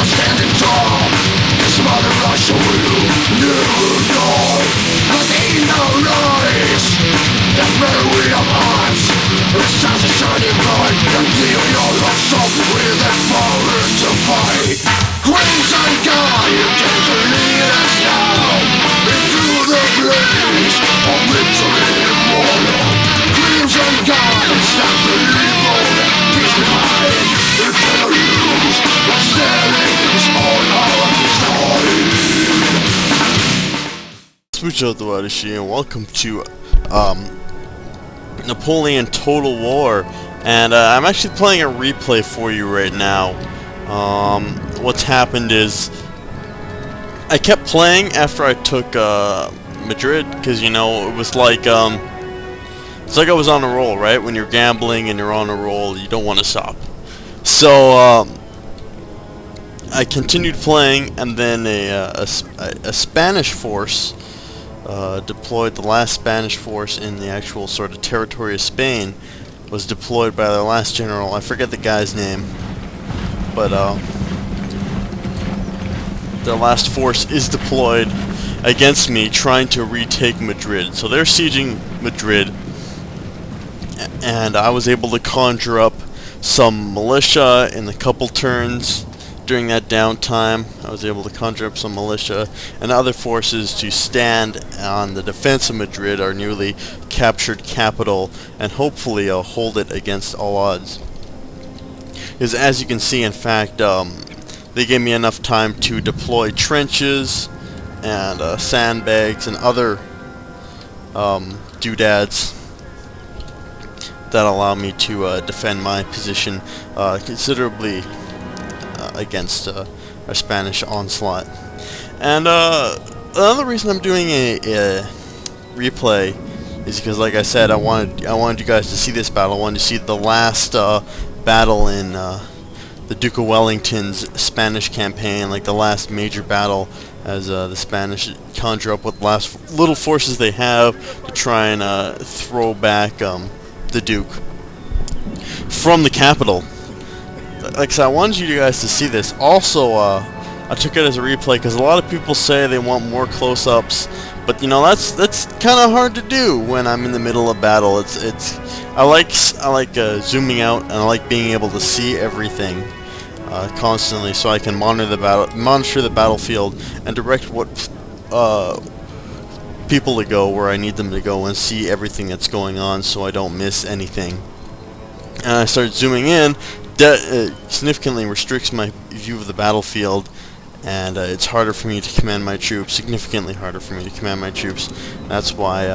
are standing tall. This mother Russia will never know. But in our lives, that memory of us, it's just a shining bright. And give your love song with that power to fight. Crimson God, you came to lead us now into the blaze of victory immortal. Crimson God, stop the evil that keeps behind. If they lose, but standing is on our side. Switch out the Wadashi and welcome to Napoleon Total War, and I'm actually playing a replay for you right now. What's happened is I kept playing after I took Madrid, because you know it was like it's like I was on a roll, right? When you're gambling and you're on a roll, you don't want to stop. So I continued playing, and then a Spanish force deployed. The last Spanish force in the actual sort of territory of Spain was deployed by their last general. I forget the guy's name, but their last force is deployed against me, trying to retake Madrid. So they're sieging Madrid, and I was able to conjure up some militia in a couple turns. During that downtime, I was able to conjure up some militia and other forces to stand on the defense of Madrid, our newly captured capital, and hopefully hold it against all odds. Because as you can see, in fact, they gave me enough time to deploy trenches and sandbags and other doodads that allow me to defend my position considerably against a Spanish onslaught. And another reason I'm doing a replay is because, like I said, I wanted you guys to see this battle. I wanted to see the last battle in the Duke of Wellington's Spanish campaign, like the last major battle, as the Spanish conjure up what last little forces they have to try and throw back the Duke from the capital. Like I said, I wanted you guys to see this. Also, I took it as a replay because a lot of people say they want more close-ups, but you know that's kind of hard to do when I'm in the middle of battle. I like zooming out, and I like being able to see everything constantly, so I can monitor the battlefield and direct what people to go where I need them to go and see everything that's going on, so I don't miss anything. And I started zooming in. Significantly restricts my view of the battlefield, and it's harder for me to command my troops, significantly harder for me to command my troops. That's why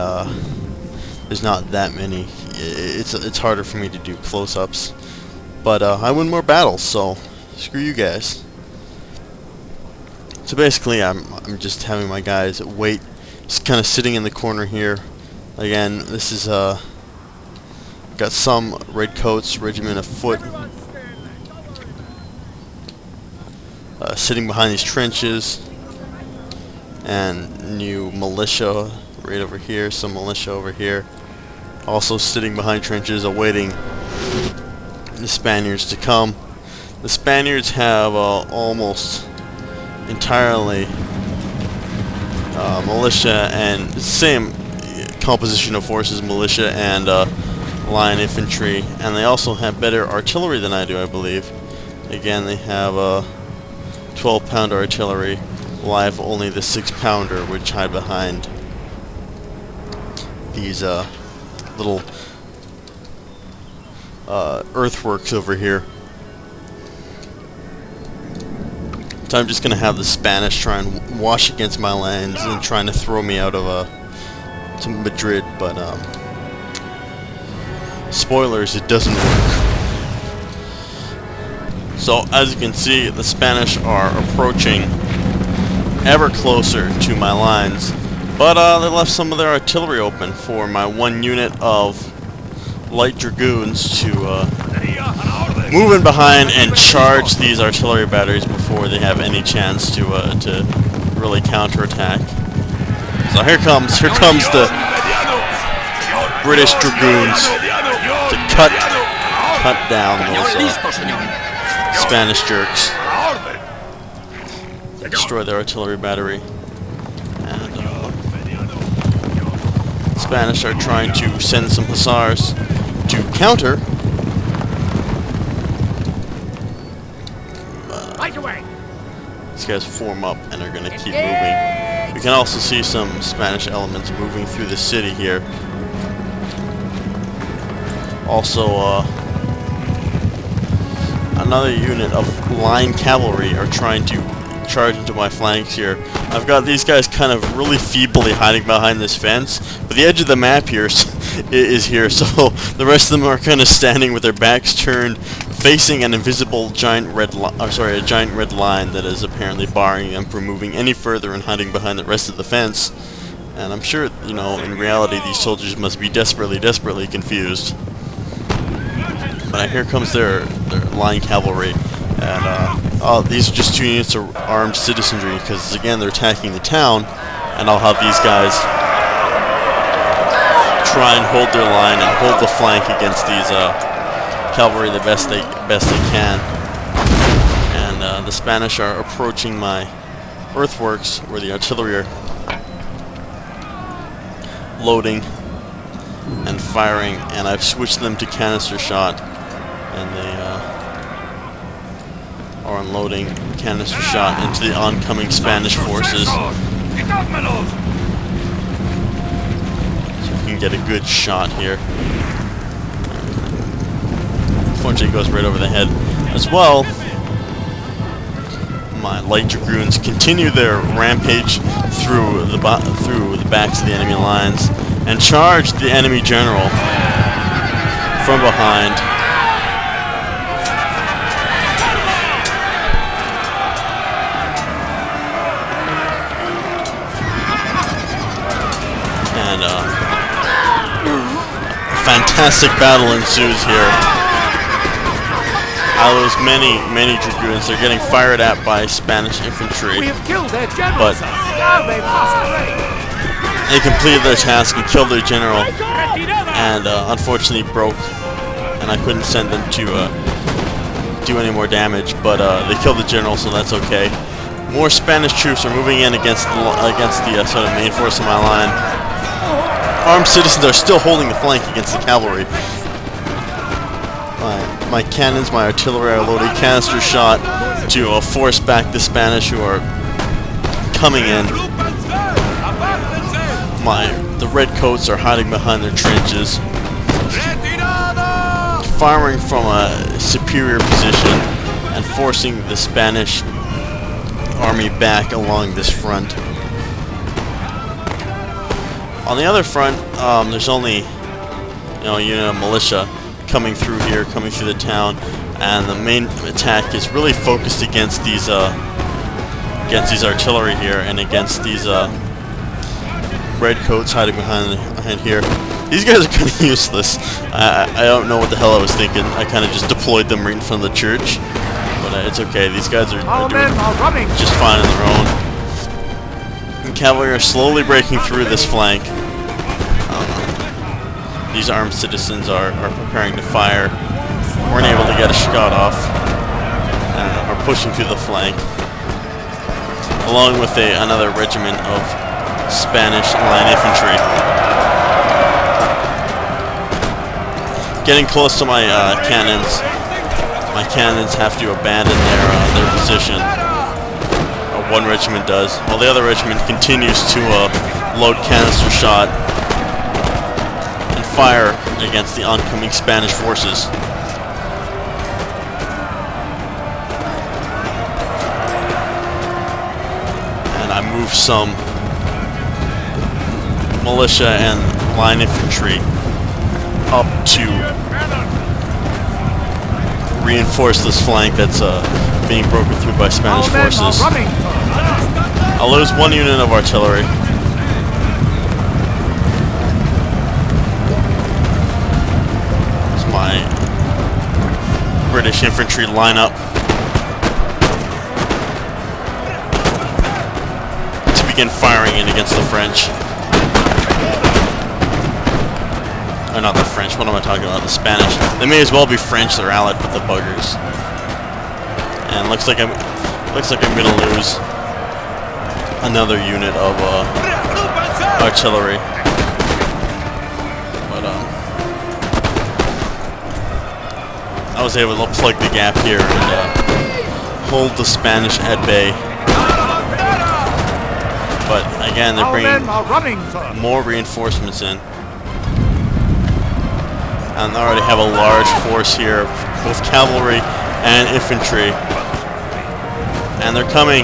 there's not that many. It's harder for me to do close-ups, but I win more battles, so screw you guys. So basically, I'm just having my guys wait, just kind of sitting in the corner here. Again, this is got some redcoats, regiment of foot, sitting behind these trenches, and new militia right over here, some militia over here, also sitting behind trenches awaiting the Spaniards to come. The Spaniards have almost entirely militia, and same composition of forces, militia and line infantry, and they also have better artillery than I do, I believe. Again, they have 12-pounder artillery, while I have only the 6-pounder, which hide behind these little earthworks over here. So I'm just gonna have the Spanish try and wash against my lines and trying to throw me out of to Madrid, but spoilers, it doesn't work. So as you can see, the Spanish are approaching ever closer to my lines, but they left some of their artillery open for my one unit of light dragoons to move in behind and charge these artillery batteries before they have any chance to really counterattack. So here comes the British dragoons to cut down those Spanish jerks. destroy their artillery battery. And the Spanish are trying to send some hussars to counter. Right away. These guys form up and are going to keep moving. We can also see some Spanish elements moving through the city here. Also, another unit of line cavalry are trying to charge into my flanks here. I've got these guys kind of really feebly hiding behind this fence, but the edge of the map here is here, so the rest of them are kind of standing with their backs turned, facing an invisible giant red line that is apparently barring them from moving any further and hiding behind the rest of the fence. And I'm sure, you know, in reality these soldiers must be desperately confused. But here comes their line cavalry, and oh, these are just 2 units of armed citizenry, because again they're attacking the town, and I'll have these guys try and hold their line and hold the flank against these cavalry the best they can. And the Spanish are approaching my earthworks where the artillery are loading and firing, and I've switched them to canister shot, and they are unloading canister shot into the oncoming Spanish forces. So we can get a good shot here. Unfortunately, it goes right over the head as well. My light dragoons continue their rampage through the backs of the enemy lines and charge the enemy general from behind. And a fantastic battle ensues here. I lose many dragoons. They're getting fired at by Spanish infantry. We have killed their general, but sir. Now they must away. they completed their task and killed their general, and unfortunately broke, and I couldn't send them to do any more damage, but they killed the general, so that's okay. More Spanish troops are moving in against the sort of main force of my line. Armed citizens are still holding the flank against the cavalry. My cannons, my artillery are loading canister shot to force back the Spanish who are coming in. The redcoats are hiding behind their trenches, firing from a superior position and forcing the Spanish army back along this front. On the other front, there's only a unit of militia coming through here, coming through the town, and the main attack is really focused against these artillery here and against these redcoats hiding behind here. These guys are kind of useless. I don't know what the hell I was thinking. I kind of just deployed them right in front of the church, but it's okay. These guys are doing just fine on their own. The cavalry are slowly breaking through this flank. These armed citizens are preparing to fire. Weren't able to get a shot off, and are pushing through the flank, along with another regiment of Spanish line infantry. Getting close to my cannons. My cannons have to abandon their position. One regiment does, while the other regiment continues to load canister shot and fire against the oncoming Spanish forces. And I move some militia and line infantry up to reinforce this flank that's being broken through by Spanish forces. I'll lose one unit of artillery. As my British infantry line up to begin firing in against the French. Or not the French, what am I talking about? The Spanish. They may as well be French, they're allied with the buggers. And looks like I'm gonna lose. another unit of artillery. But I was able to plug the gap here and hold the Spanish at bay. But again, they're bringing more reinforcements in. And they already have a large force here, both cavalry and infantry. And they're coming,